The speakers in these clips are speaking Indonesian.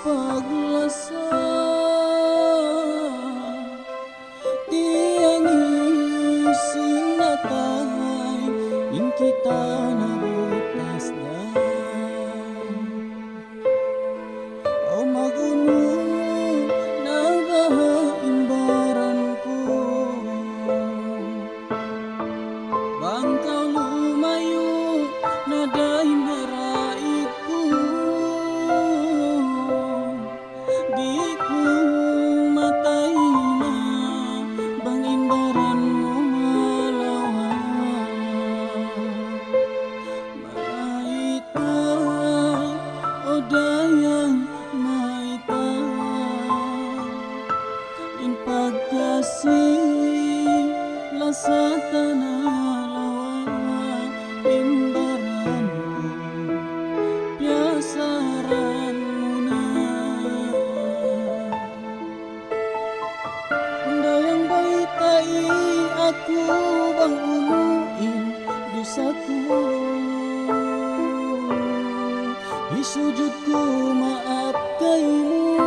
paglasa tiang ising natay in kita nabutas na o magunong nagaimbaran ko bangkaw lumayo na dahil naraig ko di ko matay na bang imbaran mo malawa maita o dayang maita in pagkasing lasata na lawa imbaran ko piasaran mo na dayang baitai ako bang uluin dosa ko isujud ko maap kay mo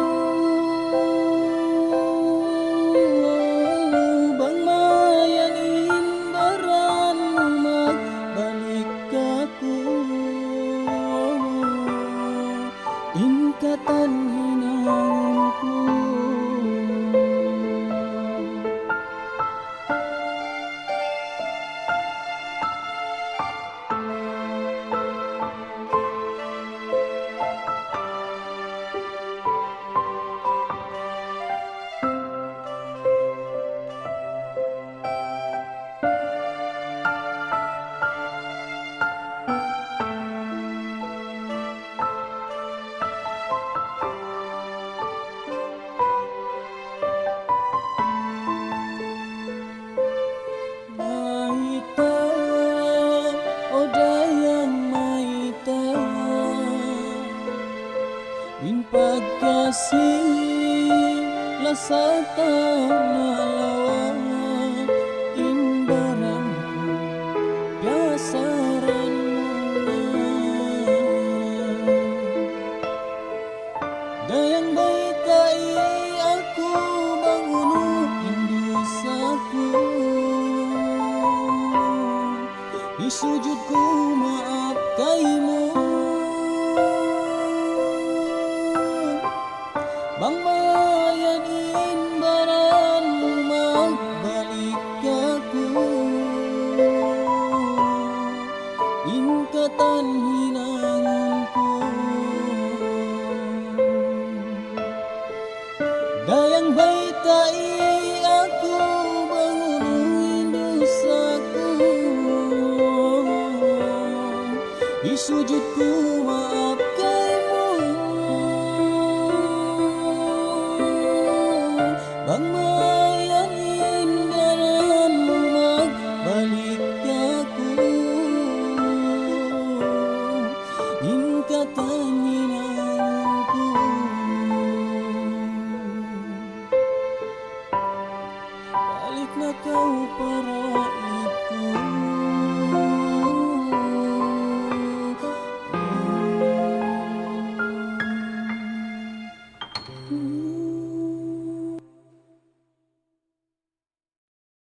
bang mayan imbaran mo magbalik ako ingkatan hinangon ko maita o dayang maita in pagkasing lasata na lawa imbaran ko piasaran mo na dayang baitai ako bang unuin dosa ko isujud ko maap kay mo bang mayan imbaran mo magbalik ako ingkatan hinangon ko dayang baitai ako bang unuin dosa ko isujud ko maap kay mo bang mayan imbaran mo magbalik ako ingkatan hinangon ko balik na kau para iko